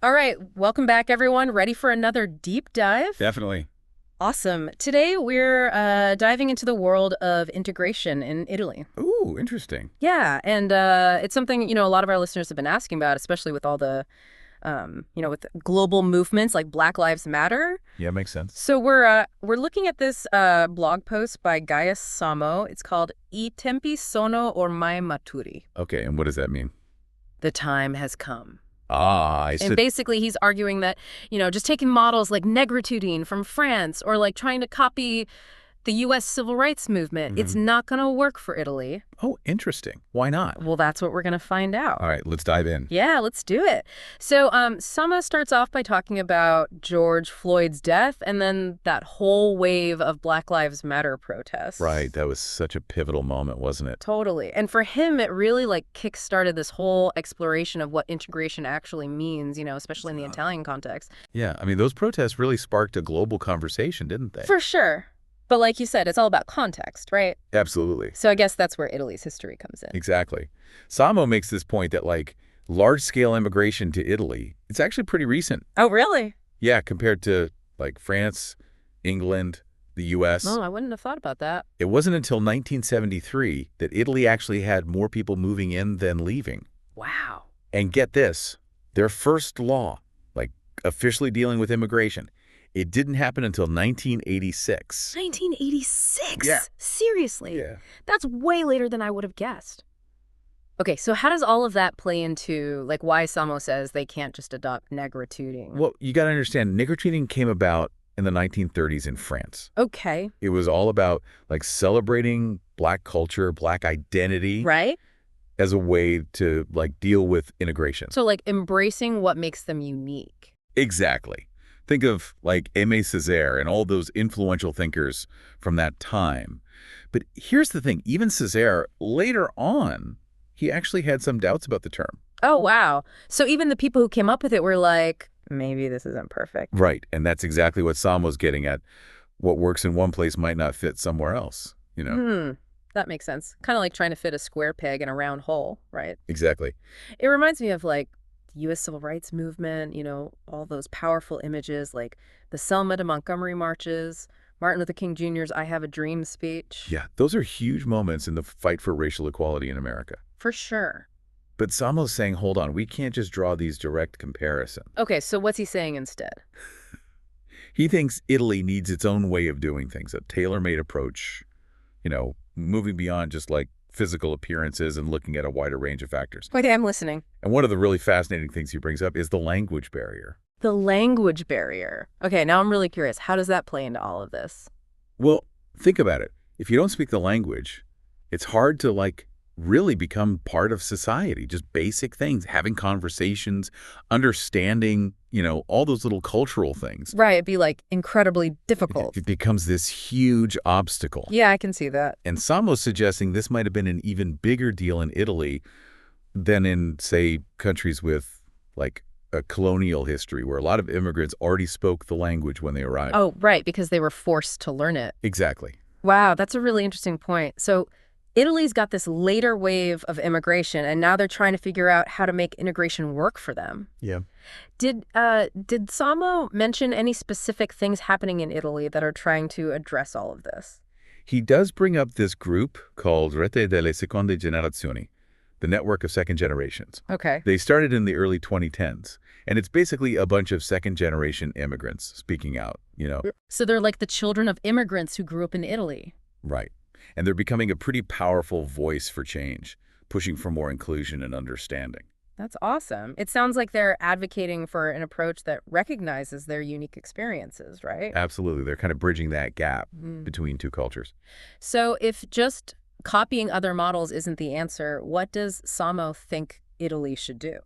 All right, welcome back, everyone. Ready for another deep dive? Definitely. Awesome. Today, we're diving into the world of integration in Italy. Ooh, interesting. Yeah, and it's something, a lot of our listeners have been asking about, especially with all the, with global movements like Black Lives Matter. Yeah, makes sense. So we're looking at this blog post by Gaius Samo. It's called I tempi sono ormai maturi. Okay, and what does that mean? The time has come. I And said, basically, he's arguing that, just taking models like negritude from France or like trying to copy the U.S. civil rights movement, it's not going to work for Italy. oh, interesting. Why not? Well, that's what we're going to find out. All right, let's dive in. Yeah, let's do it. So Sama starts off by talking about George Floyd's death and then that whole wave of Black Lives Matter protests. Right, that was such a pivotal moment, wasn't it? Totally. And for him, it really like kick-started this whole exploration of what integration actually means, especially in the Italian context. Yeah, I mean, those protests really sparked a global conversation, didn't they? For sure. But like you said, it's all about context, right? Absolutely. So I guess that's where Italy's history comes in. Exactly. Samo makes this point that, like, large-scale immigration to Italy, it's actually pretty recent. Oh, really? Yeah, compared to, like, France, England, the U.S. Oh, I wouldn't have thought about that. It wasn't until 1973 that Italy actually had more people moving in than leaving. Wow. And get this, their first law, like officially dealing with immigration, it didn't happen until 1986. 1986? Yeah. Seriously? Yeah. That's way later than I would have guessed. Okay, so how does all of that play into, like, why Samo says they can't just adopt negritude? Well, you got to understand, nigger came about in the 1930s in France. Okay. It was all about, like, celebrating Black culture, Black identity. Right? As a way to, like, deal with integration. So, like, embracing what makes them unique. Exactly. Think of, like, Aimé Césaire and all those influential thinkers from that time. But here's the thing. Even Césaire, later on, he actually had some doubts about the term. Oh, wow. So even the people who came up with it were like, maybe this isn't perfect. Right. And that's exactly what Samo's getting at. What works in one place might not fit somewhere else, That makes sense. Kind of like trying to fit a square peg in a round hole, right? Exactly. It reminds me of like the U.S. Civil Rights Movement, all those powerful images like the Selma to Montgomery marches, Martin Luther King Jr.'s I Have a Dream speech. Yeah, those are huge moments in the fight for racial equality in America. For sure. But Samo's saying, hold on, we can't just draw these direct comparisons. Okay, so what's he saying instead? He thinks Italy needs its own way of doing things, a tailor-made approach, moving beyond just like physical appearances and looking at a wider range of factors. Wait, I'm listening. And one of the really fascinating things he brings up is the language barrier. The language barrier. Okay, now I'm really curious. How does that play into all of this? Well, think about it. If you don't speak the language, it's hard to like really become part of society, just basic things, having conversations, understanding, all those little cultural things. Right, it'd be like incredibly difficult. It becomes this huge obstacle. Yeah, I can see that. And Samo's suggesting this might have been an even bigger deal in Italy than in, say, countries with like a colonial history where a lot of immigrants already spoke the language when they arrived. Oh, right, because they were forced to learn it. Exactly. Wow, that's a really interesting point. So Italy's got this later wave of immigration, and now they're trying to figure out how to make integration work for them. Yeah. Did Samo mention any specific things happening in Italy that are trying to address all of this? He does bring up this group called Rete delle Seconde Generazioni, the network of second generations. Okay. They started in the early 2010s, and it's basically a bunch of second-generation immigrants speaking out, So they're like the children of immigrants who grew up in Italy. Right. And they're becoming a pretty powerful voice for change, pushing for more inclusion and understanding. That's awesome. It sounds like they're advocating for an approach that recognizes their unique experiences, right? Absolutely. They're kind of bridging that gap between two cultures. So if just copying other models isn't the answer, what does Samo think Italy should do?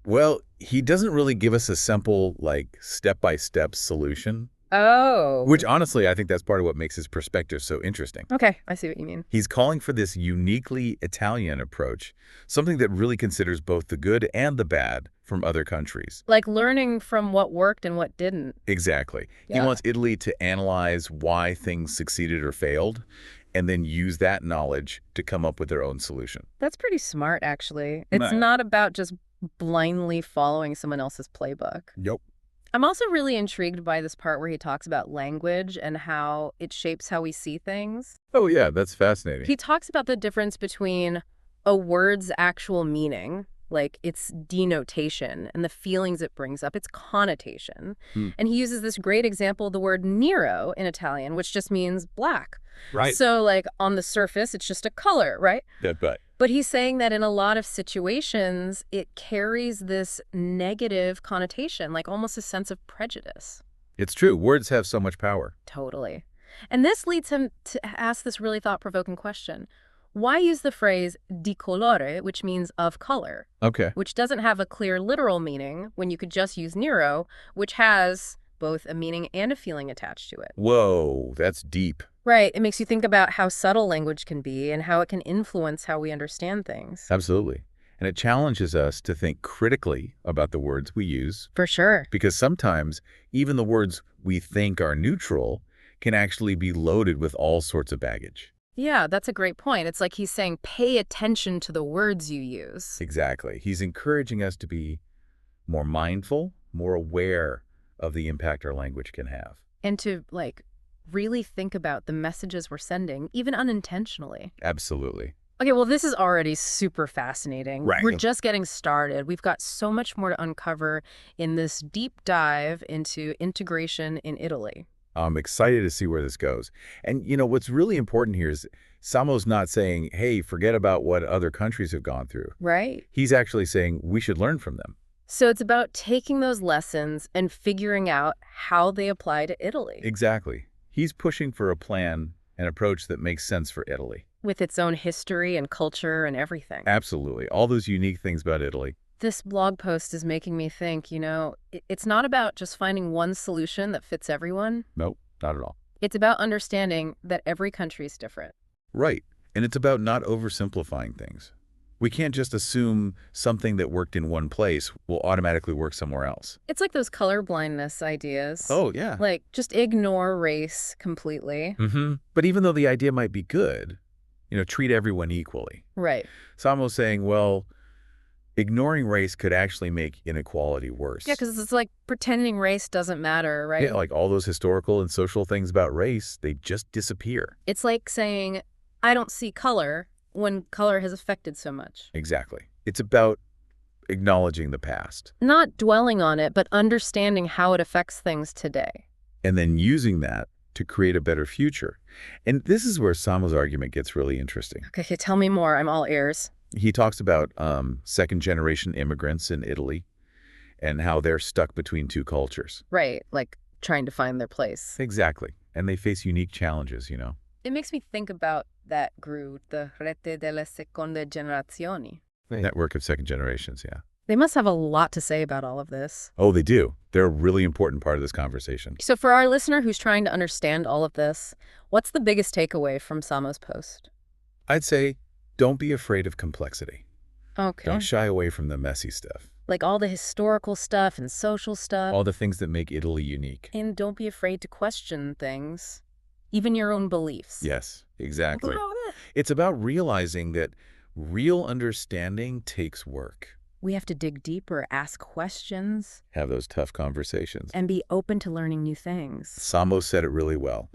Well, he doesn't really give us a simple, like, step-by-step solution. Oh. Which, honestly, I think that's part of what makes his perspective so interesting. Okay, I see what you mean. He's calling for this uniquely Italian approach, something that really considers both the good and the bad from other countries. Like learning from what worked and what didn't. Exactly. Yeah. He wants Italy to analyze why things succeeded or failed, and then use that knowledge to come up with their own solution. That's pretty smart, actually. It's No. not about just blindly following someone else's playbook. Yep. I'm also really intrigued by this part where he talks about language and how it shapes how we see things. Oh, yeah, that's fascinating. He talks about the difference between a word's actual meaning, like its denotation, and the feelings it brings up, its connotation. Hmm. And he uses this great example, the word nero in Italian, which just means black. Right. So, like, on the surface, it's just a color, right? Yeah, but But he's saying that in a lot of situations, it carries this negative connotation, like almost a sense of prejudice. it's true. Words have so much power. Totally. And this leads him to ask this really thought-provoking question. Why use the phrase di colore, which means of color, Okay. which doesn't have a clear literal meaning when you could just use nero, which has both a meaning and a feeling attached to it? Whoa, that's deep. Right. It makes you think about how subtle language can be and how it can influence how we understand things. Absolutely. And it challenges us to think critically about the words we use, For sure. because sometimes even the words we think are neutral can actually be loaded with all sorts of baggage. Yeah, that's a great point. It's like he's saying, pay attention to the words you use. Exactly. He's encouraging us to be more mindful, more aware of the impact our language can have. And to, like, really think about the messages we're sending, even unintentionally. Absolutely. Okay, well, this is already super fascinating. Right. We're just getting started. We've got so much more to uncover in this deep dive into integration in Italy. I'm excited to see where this goes. And, what's really important here is Samo's not saying, hey, forget about what other countries have gone through. Right? He's actually saying we should learn from them. So it's about taking those lessons and figuring out how they apply to Italy. Exactly. He's pushing for a plan, an approach that makes sense for Italy. With its own history and culture and everything. Absolutely. All those unique things about Italy. This blog post is making me think, it's not about just finding one solution that fits everyone. Nope, not at all. It's about understanding that every country is different. Right. And it's about not oversimplifying things. We can't just assume something that worked in one place will automatically work somewhere else. It's like those color blindness ideas. Oh, yeah. Like, just ignore race completely. But even though the idea might be good, treat everyone equally. Right. Samo's saying, well, ignoring race could actually make inequality worse. Yeah, because it's like pretending race doesn't matter, right? Yeah, like all those historical and social things about race, they just disappear. It's like saying, I don't see color when color has affected so much. Exactly. It's about acknowledging the past. Not dwelling on it, but understanding how it affects things today. And then using that to create a better future. And this is where Samo's argument gets really interesting. Okay, tell me more. I'm all ears. He talks about second-generation immigrants in Italy and how they're stuck between two cultures. Right, like trying to find their place. Exactly. And they face unique challenges. It makes me think about that group, the Rete delle Seconde Generazioni. Network of second generations, yeah. They must have a lot to say about all of this. Oh, they do. They're a really important part of this conversation. So for our listener who's trying to understand all of this, what's the biggest takeaway from Samo's post? I'd say don't be afraid of complexity. Okay. Don't shy away from the messy stuff. Like all the historical stuff and social stuff. All the things that make Italy unique. And don't be afraid to question things, even your own beliefs. Yes, exactly. It's about realizing that real understanding takes work. We have to dig deeper, ask questions, Have those tough conversations. and be open to learning new things. Samo said it really well.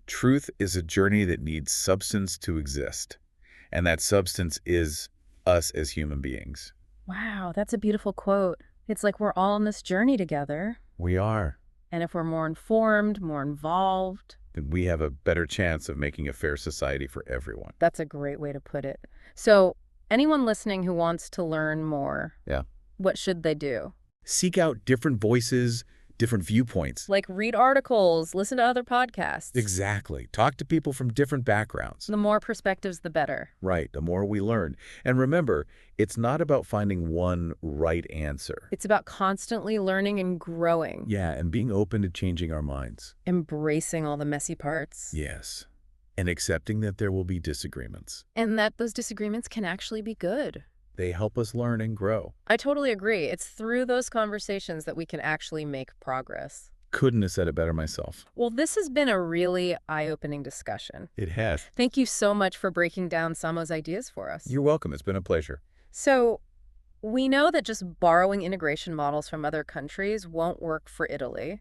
Truth is a journey that needs substance to exist. And that substance is us as human beings. Wow, that's a beautiful quote. It's like we're all on this journey together. We are. And if we're more informed, more involved, Then we have a better chance of making a fair society for everyone. that's a great way to put it. So anyone listening who wants to learn more, Yeah. what should they do? Seek out different voices, different viewpoints. Like read articles, listen to other podcasts. Exactly. Talk to people from different backgrounds. The more perspectives, the better. Right. The more we learn. And remember, it's not about finding one right answer. It's about constantly learning and growing. Yeah, and being open to changing our minds. Embracing all the messy parts. Yes. And accepting that there will be disagreements. And that those disagreements can actually be good. They help us learn and grow. I totally agree. It's through those conversations that we can actually make progress. Couldn't have said it better myself. Well, this has been a really eye-opening discussion. It has. Thank you so much for breaking down Samo's ideas for us. You're welcome. It's been a pleasure. So, We know that just borrowing integration models from other countries won't work for Italy.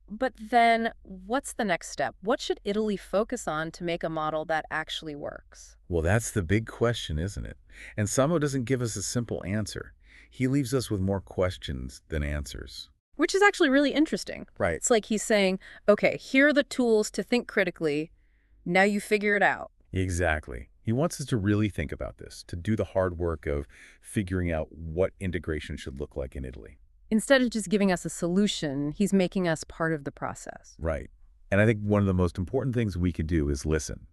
But then, what's the next step? What should Italy focus on to make a model that actually works? Well, that's the big question, isn't it? And Samo doesn't give us a simple answer. He leaves us with more questions than answers. Which is actually really interesting. Right. It's like he's saying, okay, here are the tools to think critically. Now you figure it out. Exactly. He wants us to really think about this, to do the hard work of figuring out what integration should look like in Italy. Instead of just giving us a solution, he's making us part of the process. Right. And I think one of the most important things we could do is listen.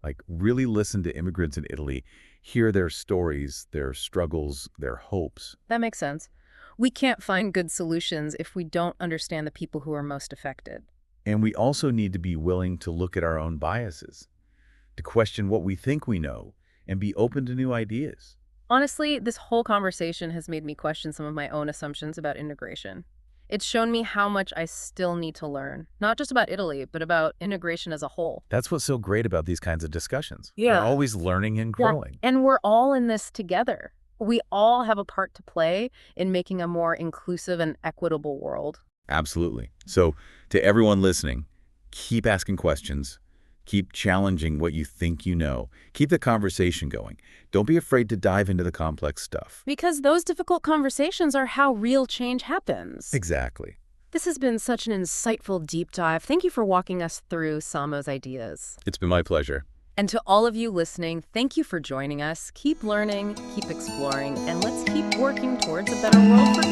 Like, really listen to immigrants in Italy, hear their stories, their struggles, their hopes. That makes sense. We can't find good solutions if we don't understand the people who are most affected. And we also need to be willing to look at our own biases, to question what we think we know, and be open to new ideas. Honestly, this whole conversation has made me question some of my own assumptions about integration. It's shown me how much I still need to learn, not just about Italy, but about integration as a whole. That's what's so great about these kinds of discussions. We're Yeah. always learning and Yeah. growing. And we're all in this together. We all have a part to play in making a more inclusive and equitable world. Absolutely. So, to everyone listening, keep asking questions. Keep challenging what you think you know. Keep the conversation going. Don't be afraid to dive into the complex stuff. Because those difficult conversations are how real change happens. Exactly. This has been such an insightful deep dive. Thank you for walking us through Samo's ideas. It's been my pleasure. And to all of you listening, thank you for joining us. Keep learning, keep exploring, and let's keep working towards a better world for